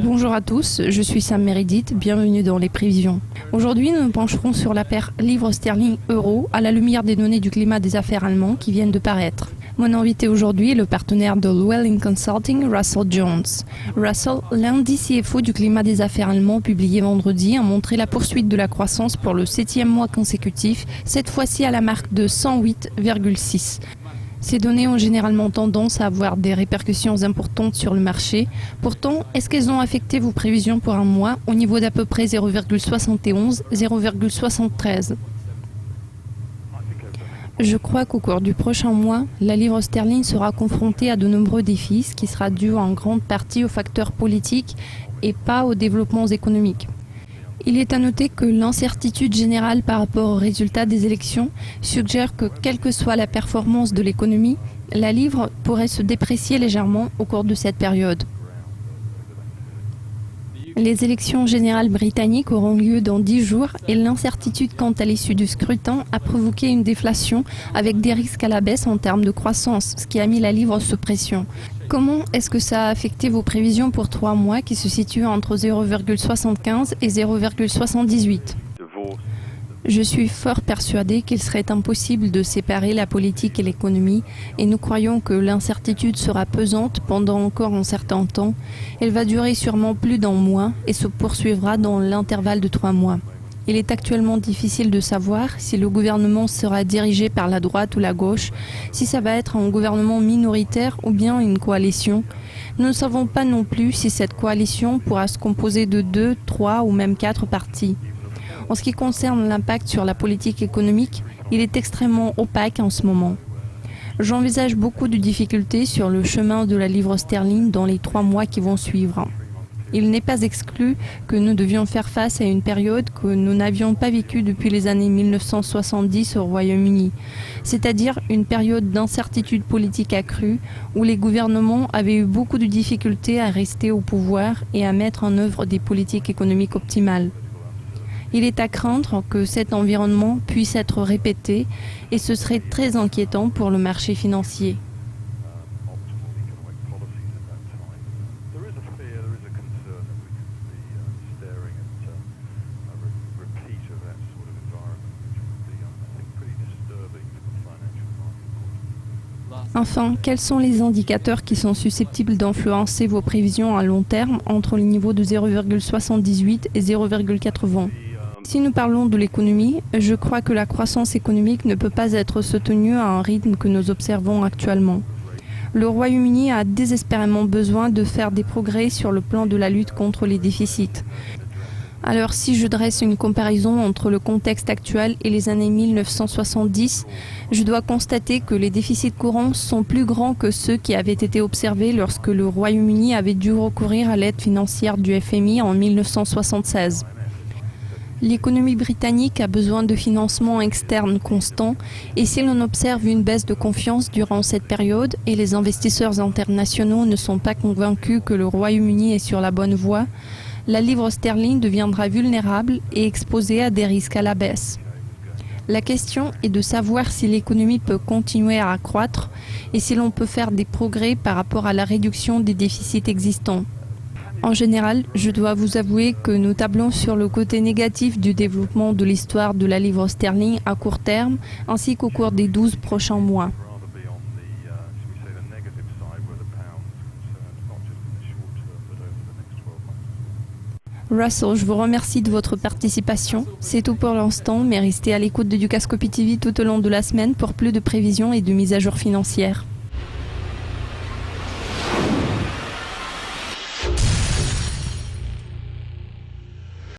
Bonjour à tous, je suis Sam Meredith, bienvenue dans les prévisions. Aujourd'hui, nous nous pencherons sur la paire livre sterling-euro à la lumière des données du climat des affaires allemands qui viennent de paraître. Mon invité aujourd'hui est le partenaire de Llewellyn Consulting, Russell Jones. Russell, l'indice CFO du climat des affaires allemands publié vendredi a montré la poursuite de la croissance pour le 7e mois consécutif, cette fois-ci à la marque de 108,6. Ces données ont généralement tendance à avoir des répercussions importantes sur le marché. Pourtant, est-ce qu'elles ont affecté vos prévisions pour un mois au niveau d'à peu près 0,71, 0,73 ? Je crois qu'au cours du prochain mois, la livre sterling sera confrontée à de nombreux défis, ce qui sera dû en grande partie aux facteurs politiques et pas aux développements économiques. Il est à noter que l'incertitude générale par rapport aux résultats des élections suggère que, quelle que soit la performance de l'économie, la livre pourrait se déprécier légèrement au cours de cette période. Les élections générales britanniques auront lieu dans 10 jours et l'incertitude quant à l'issue du scrutin a provoqué une déflation avec des risques à la baisse en termes de croissance, ce qui a mis la livre sous pression. Comment est-ce que ça a affecté vos prévisions pour 3 mois qui se situent entre 0,75 et 0,78 ? Je suis fort persuadé qu'il serait impossible de séparer la politique et l'économie et nous croyons que l'incertitude sera pesante pendant encore un certain temps. Elle va durer sûrement plus d'un mois et se poursuivra dans l'intervalle de 3 mois. Il est actuellement difficile de savoir si le gouvernement sera dirigé par la droite ou la gauche, si ça va être un gouvernement minoritaire ou bien une coalition. Nous ne savons pas non plus si cette coalition pourra se composer de 2, 3 ou même 4 partis. En ce qui concerne l'impact sur la politique économique, il est extrêmement opaque en ce moment. J'envisage beaucoup de difficultés sur le chemin de la livre sterling dans les 3 mois qui vont suivre. Il n'est pas exclu que nous devions faire face à une période que nous n'avions pas vécue depuis les années 1970 au Royaume-Uni, c'est-à-dire une période d'incertitude politique accrue où les gouvernements avaient eu beaucoup de difficultés à rester au pouvoir et à mettre en œuvre des politiques économiques optimales. Il est à craindre que cet environnement puisse être répété et ce serait très inquiétant pour le marché financier. Enfin, quels sont les indicateurs qui sont susceptibles d'influencer vos prévisions à long terme entre les niveaux de 0,78 et 0,80 ? Si nous parlons de l'économie, je crois que la croissance économique ne peut pas être soutenue à un rythme que nous observons actuellement. Le Royaume-Uni a désespérément besoin de faire des progrès sur le plan de la lutte contre les déficits. Alors si je dresse une comparaison entre le contexte actuel et les années 1970, je dois constater que les déficits courants sont plus grands que ceux qui avaient été observés lorsque le Royaume-Uni avait dû recourir à l'aide financière du FMI en 1976. L'économie britannique a besoin de financement externe constant et si l'on observe une baisse de confiance durant cette période et les investisseurs internationaux ne sont pas convaincus que le Royaume-Uni est sur la bonne voie, la livre sterling deviendra vulnérable et exposée à des risques à la baisse. La question est de savoir si l'économie peut continuer à accroître et si l'on peut faire des progrès par rapport à la réduction des déficits existants. En général, je dois vous avouer que nous tablons sur le côté négatif du développement de l'histoire de la livre sterling à court terme ainsi qu'au cours des 12 prochains mois. Russell, je vous remercie de votre participation. C'est tout pour l'instant, mais restez à l'écoute de Dukascopy TV tout au long de la semaine pour plus de prévisions et de mises à jour financières.